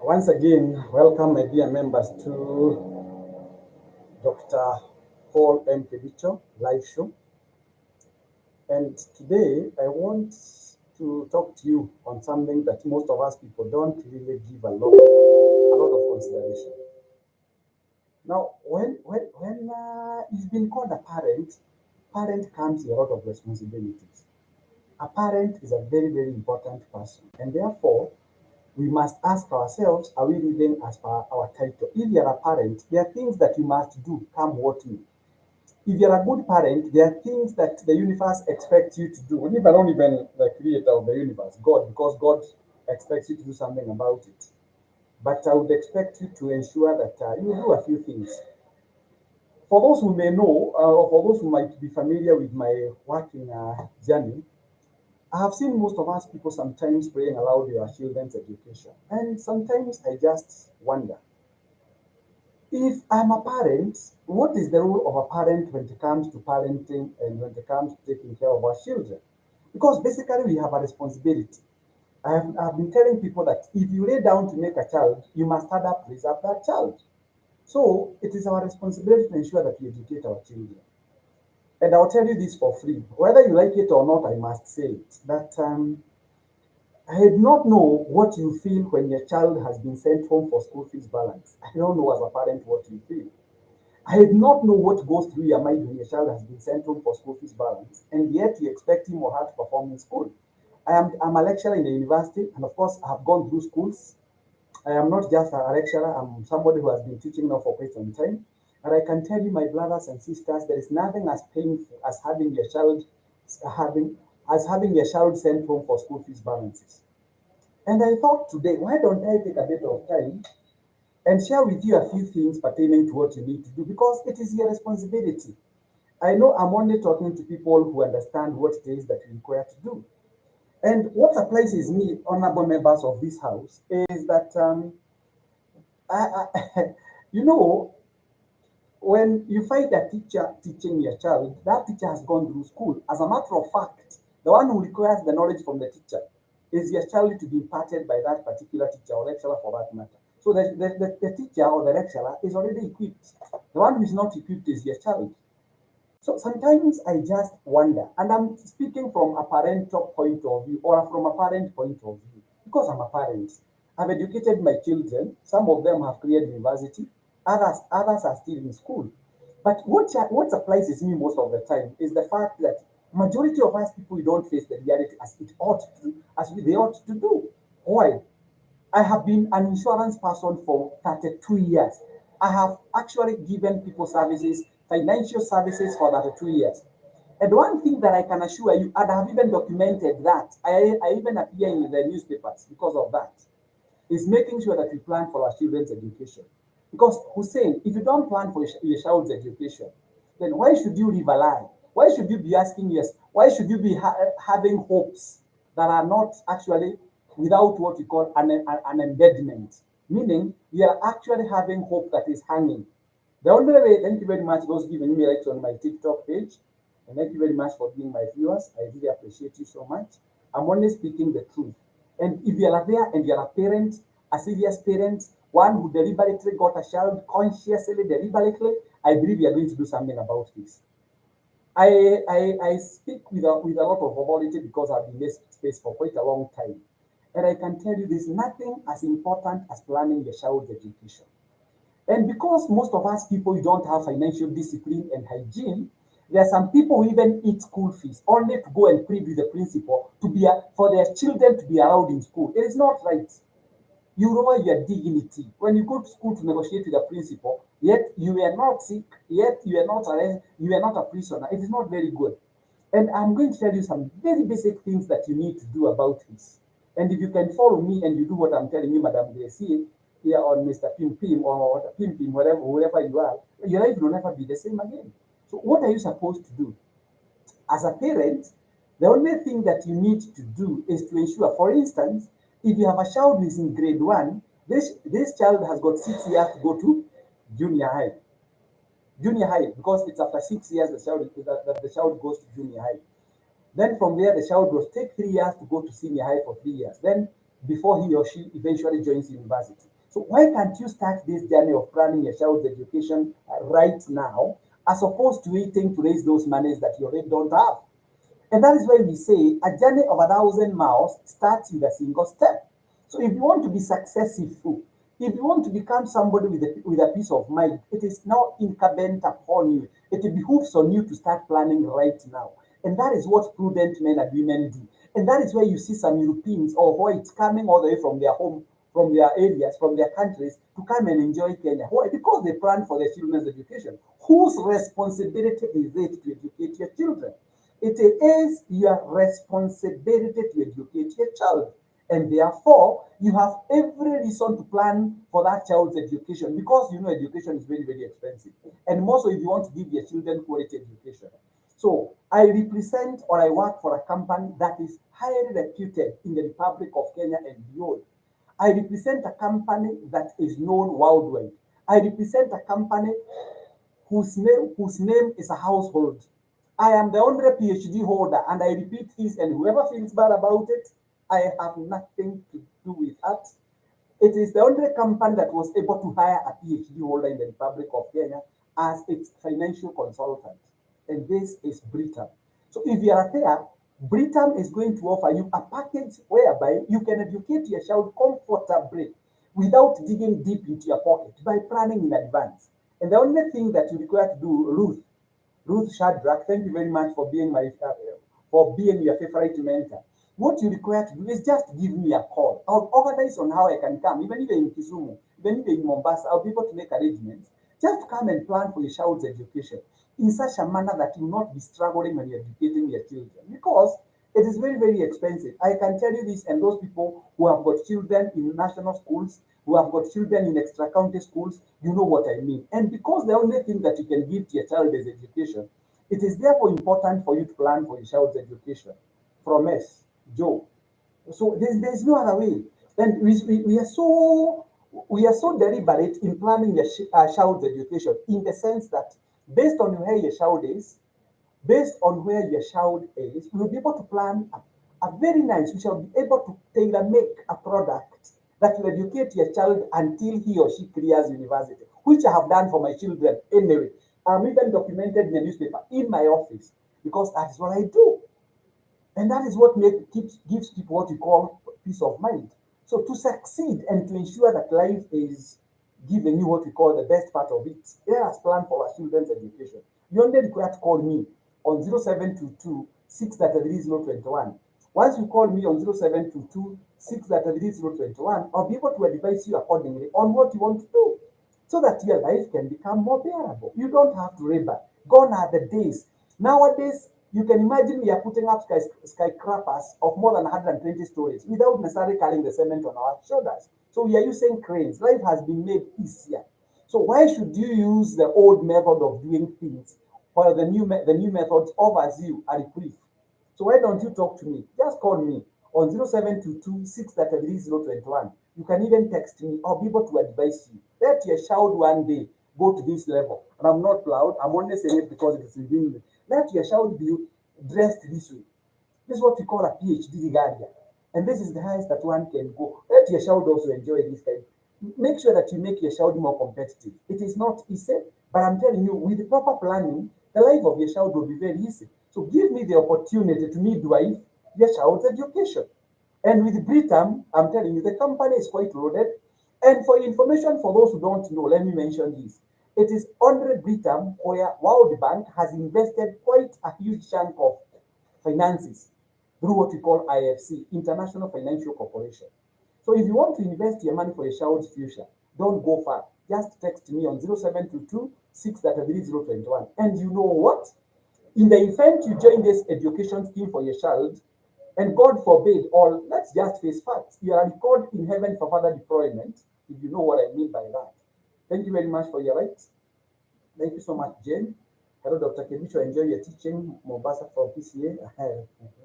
Once again, welcome, my dear members, to Dr. Paul M. Kebicho live show. And today, I want to talk to you on something that most of us people don't really give a lot of consideration. Now, when you've been called a parent comes with a lot of responsibilities. A parent is a very, very important person, and therefore, we must ask ourselves, are we living as per our title? If you're a parent, there are things that you must do, come what may. If you're a good parent, there are things that the universe expects you to do. Even not even the creator of the universe, God, because God expects you to do something about it. But I would expect you to ensure that you do a few things. For those who may know, or for those who might be familiar with my working journey, I have seen most of us people sometimes praying aloud your children's education. And sometimes I just wonder, if I'm a parent, what is the role of a parent when it comes to parenting and when it comes to taking care of our children? Because basically we have a responsibility. I've been telling people that if you lay down to make a child, you must stand up to raise up that child. So it is our responsibility to ensure that we educate our children. And I'll tell you this for free. Whether you like it or not, I must say it. That I did not know what you feel when your child has been sent home for school fees balance. I don't know as a parent what you feel. I did not know what goes through your mind when your child has been sent home for school fees balance, and yet you expect him or her to perform in school. I'm a lecturer in the university, and of course, I have gone through schools. I am not just a lecturer, I'm somebody who has been teaching now for quite some time. And I can tell you, my brothers and sisters, there is nothing as painful as having having your child sent home for school fees balances. And I thought today, why don't I take a bit of time and share with you a few things pertaining to what you need to do because it is your responsibility. I know I'm only talking to people who understand what it is that you require to do. And what surprises me, honorable members of this house, is that you know, when you find a teacher teaching your child, that teacher has gone through school. As a matter of fact, the one who requires the knowledge from the teacher is your child to be imparted by that particular teacher or lecturer for that matter. So the teacher or the lecturer is already equipped. The one who is not equipped is your child. So sometimes I just wonder, and I'm speaking from a parental point of view or from a parent point of view, because I'm a parent. I've educated my children. Some of them have cleared university, others are still in school. But what surprises me most of the time is the fact that majority of us people we don't face the reality as it ought to, they ought to do. Why? I have been an insurance person for 32 years. I have actually given people services, financial services for 32 years. And one thing that I can assure you, and I have even documented that, I even appear in the newspapers because of that, is making sure that we plan for our children's education. Because Hussein, if you don't plan for your child's education, then why should you live a lie? Why should you be asking yes? Why should you be having hopes that are not actually without what we call an embedment? Meaning, you are actually having hope that is hanging. The only way, thank you very much, those giving me likes on my TikTok page. And thank you very much for being my viewers. I really appreciate you so much. I'm only speaking the truth. And if you are there and you are a parent, a serious parent, one who deliberately got a child consciously, deliberately, I believe you are going to do something about this. I speak with a lot of authority because I've been in this space for quite a long time. And I can tell you there's nothing as important as planning your child's education. And because most of us people don't have financial discipline and hygiene, there are some people who even eat school fees only to go and plead with the principal to be for their children to be allowed in school. It is not right. You lower your dignity when you go to school to negotiate with the principal. Yet you are not sick. Yet you are not you are not a prisoner. It is not very good. And I'm going to tell you some very basic things that you need to do about this. And if you can follow me and you do what I'm telling you, Madam Gracie, here on Mr. Pim Pim or Pim Pim, wherever you are, your life will never be the same again. So what are you supposed to do? As a parent, the only thing that you need to do is to ensure, for instance, if you have a child who is in grade one, this child has got 6 years to go to junior high. Junior high, because it's after 6 years the child that the child goes to junior high. Then from there, the child will take 3 years to go to senior high for 3 years. Then before he or she eventually joins university. So why can't you start this journey of planning your child's education right now, as opposed to waiting to raise those monies that you already don't have? And that is why we say a journey of 1,000 miles starts with a single step. So if you want to be successful, if you want to become somebody with a peace of mind, it is now incumbent upon you. It behooves on you to start planning right now. And that is what prudent men and women do. And that is where you see some Europeans or whites coming all the way from their home, from their areas, from their countries to come and enjoy Kenya. Why? Because they plan for their children's education. Whose responsibility is it to educate your children? It is your responsibility to educate your child. And therefore, you have every reason to plan for that child's education because you know education is very, very expensive. And more so if you want to give your children quality education. So I represent or I work for a company that is highly reputed in the Republic of Kenya and beyond. I represent a company that is known worldwide. I represent a company whose name is a household. I am the only PhD holder, and I repeat this, and whoever feels bad about it, I have nothing to do with that. It is the only company that was able to hire a PhD holder in the Republic of Kenya as its financial consultant, and this is Britam. So if you are there, Britam is going to offer you a package whereby you can educate your child comfortably without digging deep into your pocket by planning in advance. And the only thing that you require to do, Ruth Shadrach, thank you very much for being for being your favorite mentor. What you require to do is just give me a call. I'll organize on how I can come, even if you're in Kisumu, even if you're in Mombasa, I'll be able to make arrangements just to come and plan for your child's education in such a manner that you will not be struggling when you're educating your children because it is very, very expensive. I can tell you this, and those people who have got children in national schools, who have got children in extra county schools, you know what I mean. And because the only thing that you can give to your child is education, it is therefore important for you to plan for your child's education. From us, Joe. So there's no other way. And we are so deliberate in planning a child's education in the sense that based on where your child is, we'll be able to plan a very nice, we shall be able to tailor make a product that will educate your child until he or she clears university, which I have done for my children anyway. I'm even documented in the newspaper in my office because that is what I do. And that is what gives people what you call peace of mind. So to succeed and to ensure that life is giving you what we call the best part of it, let us plan for our children's education. You only require to call me on 0722 633 Once you call me on 0722 633 I'll be able to advise you accordingly on what you want to do so that your life can become more bearable. You don't have to labor. Gone are the days. Nowadays, you can imagine we are putting up skyscrapers of more than 120 stories without necessarily carrying the cement on our shoulders. So we are using cranes. Life has been made easier. So why should you use the old method of doing things while the new methods offers you a reprieve? So why don't you talk to me? Just call me on 0722 633 You can even text me. I'll be able to advise you. Let your child one day go to this level. And I'm not proud. I'm only saying it because it is within me. Let your child be dressed this way. This is what we call a PhD guardian. And this is the highest that one can go. Let your child also enjoy this kind. Make sure that you make your child more competitive. It is not easy, but I'm telling you, with the proper planning, the life of your child will be very easy. So give me the opportunity to midwife your child's education. And with Britam, I'm telling you, the company is quite loaded. And for information for those who don't know, let me mention this. It is under Britam where World Bank has invested quite a huge chunk of finances through what we call IFC, International Financial Corporation. So if you want to invest your money for a child's future, don't go far. Just text me on 0722 633 And you know what? In the event you join this education scheme for your child, and God forbid, or let's just face facts, you are recorded in heaven for further deployment, if you know what I mean by that. Thank you very much for your rights. Thank you so much, Jane. Hello, Dr. Kebicho. Enjoy your teaching, Mombasa from PCA.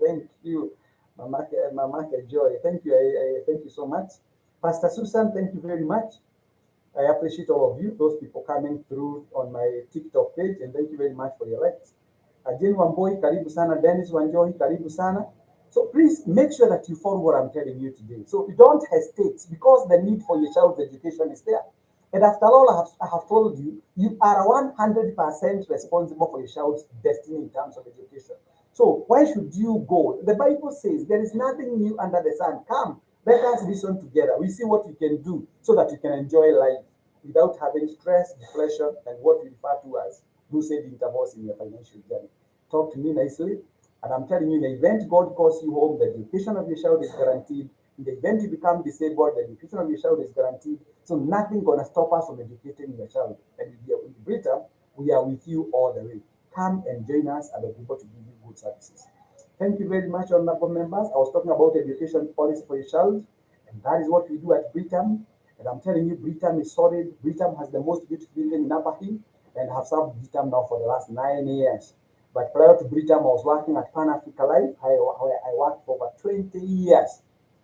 Thank you, Mama Joy. Thank you. Thank you so much. Pastor Susan, thank you very much. I appreciate all of you, those people coming through on my TikTok page, and thank you very much for your likes. Jane Wamboi, karibu sana. Dennis Wanjohi, karibu sana. So please make sure that you follow what I'm telling you today. So don't hesitate because the need for your child's education is there. And after all, I have told you, you are 100% responsible for your child's destiny in terms of education. So why should you go? The Bible says there is nothing new under the sun. Come, let us listen together. We see what you can do so that you can enjoy life without having stress, depression, and what we refer to as lucid intervals in your financial journey. Talk to me nicely. And I'm telling you, in the event God calls you home, the education of your child is guaranteed. In the event you become disabled, the education of your child is guaranteed. So nothing gonna stop us from educating your child. And if you're with Britam, we are with you all the way. Come and join us and be able to give you good services. Thank you very much, honorable members. I was talking about education policy for your child, and that is what we do at Britam. And I'm telling you, Britam is solid. Britam has the most beautiful building in Upper Hill, and have served Britam now for the last 9 years. But prior to Britam, I was working at Pan Africa Life, where I worked for over 20 years.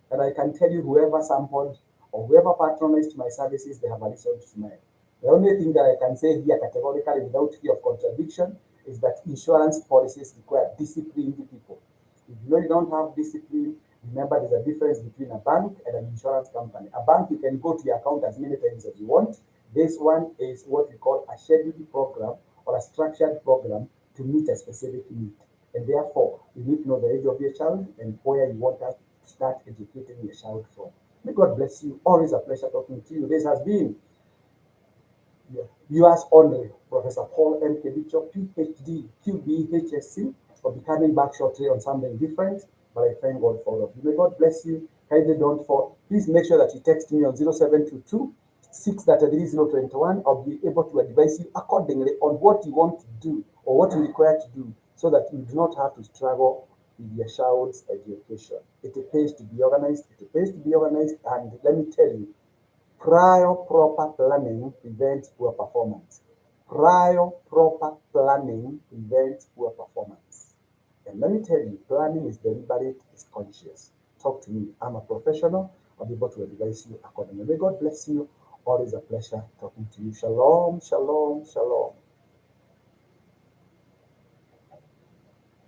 And I can tell you, whoever sampled or whoever patronized my services, they have a reason to smile. The only thing that I can say here categorically without fear of contradiction is that insurance policies require disciplined people. If you know you don't have discipline, remember there's a difference between a bank and an insurance company. A bank, you can go to your account as many times as you want. This one is what we call a scheduled program or a structured program to meet a specific need. And therefore, you need to know the age of your child and where you want us to start educating your child from. May God bless you. Always a pleasure talking to you. This has been yours only, Professor Paul M. Kebicho, PhD, QBHSC, for be coming back shortly on something different. But I thank God for all of you. May God bless you. Kindly don't fall. Please make sure that you text me on 0722 63021. I'll be able to advise you accordingly on what you want to do or what you require to do so that you do not have to struggle with your child's education. It pays to be organized. It pays to be organized. And let me tell you, prior proper planning prevents poor performance. Prior proper planning prevents poor performance. And let me tell you, planning is deliberate, is conscious. Talk to me. I'm a professional. I'll be able to advise you accordingly. May God bless you. Always a pleasure talking to you. Shalom, shalom, shalom.